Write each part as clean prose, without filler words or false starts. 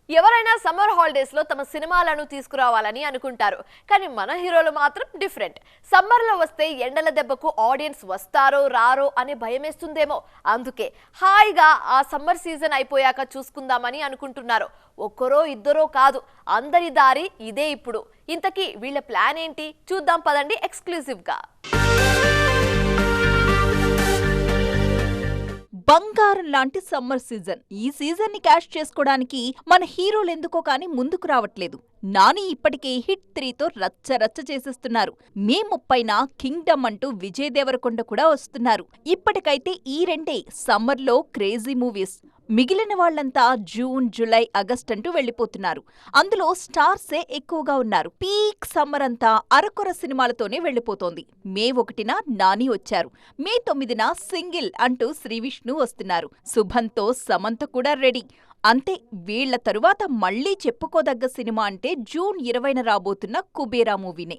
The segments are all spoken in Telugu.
ఎవరైనా సమ్మర్ హాలిడేస్ లో తమ సినిమాలను తీసుకురావాలని అనుకుంటారు. కానీ మన హీరోలు మాత్రం డిఫరెంట్. సమ్మర్ లో వస్తే ఎండల దెబ్బకు ఆడియన్స్ వస్తారో రారో అనే భయమేస్తుందేమో. అందుకే హాయిగా ఆ సమ్మర్ సీజన్ అయిపోయాక చూసుకుందామని అనుకుంటున్నారు. ఒక్కరో ఇద్దరో కాదు, అందరి దారి ఇదే ఇప్పుడు. ఇంతకీ వీళ్ళ ప్లాన్ ఏంటి చూద్దాం పదండి ఎక్స్క్లూజివ్ గా. బంగారం లాంటి సమ్మర్ సీజన్. ఈ సీజన్ ని క్యాష్ చేసుకోవడానికి మన హీరోలు ఎందుకో కానీ ముందుకు రావట్లేదు. నాని ఇప్పటికే హిట్ 3తో రచ్చ రచ్చ చేసేస్తున్నారు. మే 30న కింగ్డమ్ అంటూ విజయ్ దేవరకొండ కూడా వస్తున్నారు. ఇప్పటికైతే ఈ రెండే సమ్మర్లో క్రేజీ మూవీస్. మిగిలిన వాళ్లంతా జూన్, జూలై, ఆగస్ట్ అంటూ వెళ్లిపోతున్నారు. అందులో స్టార్సే ఎక్కువగా ఉన్నారు. పీక్ సమ్మర్ అంతా అరకొర సినిమాలతోనే వెళ్లిపోతోంది. మే 1న నాని వచ్చారు. మే 9న సింగిల్ అంటూ శ్రీవిష్ణు వస్తున్నారు. శుభంతో సమంత కూడా రెడీ. అంతే, వీళ్ల తరువాత మళ్లీ చెప్పుకోదగ్గ సినిమా అంటే జూన్ 20న రాబోతున్న కుబేరా మూవీనే.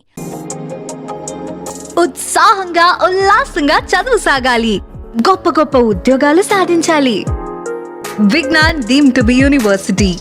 ఉత్సాహంగా ఉల్లాసంగా చదువు సాగాలి, గొప్ప గొప్ప ఉద్యోగాలు సాధించాలి. Vignan deemed to be university.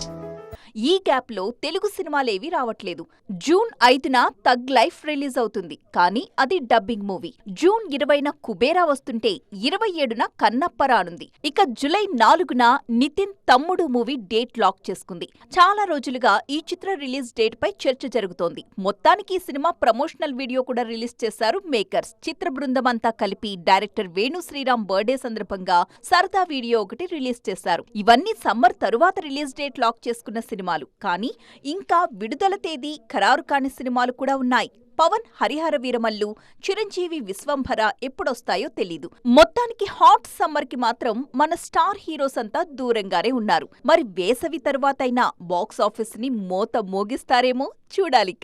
ఈ గ్యాప్ లో తెలుగు సినిమాలేవీ రావట్లేదు. జూన్ 5న తగ్ లైఫ్ రిలీజ్ అవుతుంది, కానీ అది డబ్బింగ్ మూవీ. జూన్ 20న కుబేరా వస్తుంటే 27న కన్నప్ప రానుంది. ఇక జూలై 4న నితిన్ తమ్ముడు మూవీ డేట్ లాక్ చేసుకుంది. చాలా రోజులుగా ఈ చిత్ర రిలీజ్ డేట్ పై చర్చ జరుగుతోంది. మొత్తానికి ఈ సినిమా ప్రమోషనల్ వీడియో కూడా రిలీజ్ చేశారు మేకర్స్. చిత్ర బృందమంతా కలిపి డైరెక్టర్ వేణు శ్రీరామ్ బర్త్డే సందర్భంగా సరదా వీడియో ఒకటి రిలీజ్ చేశారు. ఇవన్నీ సమ్మర్ తరువాత రిలీజ్ డేట్ లాక్ చేసుకున్న సినిమాలు. కానీ ఇంకా విడుదల తేదీ ఖరారు కాని సినిమాలు కూడా ఉన్నాయి. పవన్ హరిహర వీరమల్లు, చిరంజీవి విశ్వంభర ఎప్పుడొస్తాయో తెలీదు. మొత్తానికి హాట్ సమ్మర్ కి మాత్రం మన స్టార్ హీరోస్ అంతా దూరంగానే ఉన్నారు. మరి వేసవి తరువాతైనా బాక్స్ ఆఫీస్ ని మోత మోగిస్తారేమో చూడాలిక.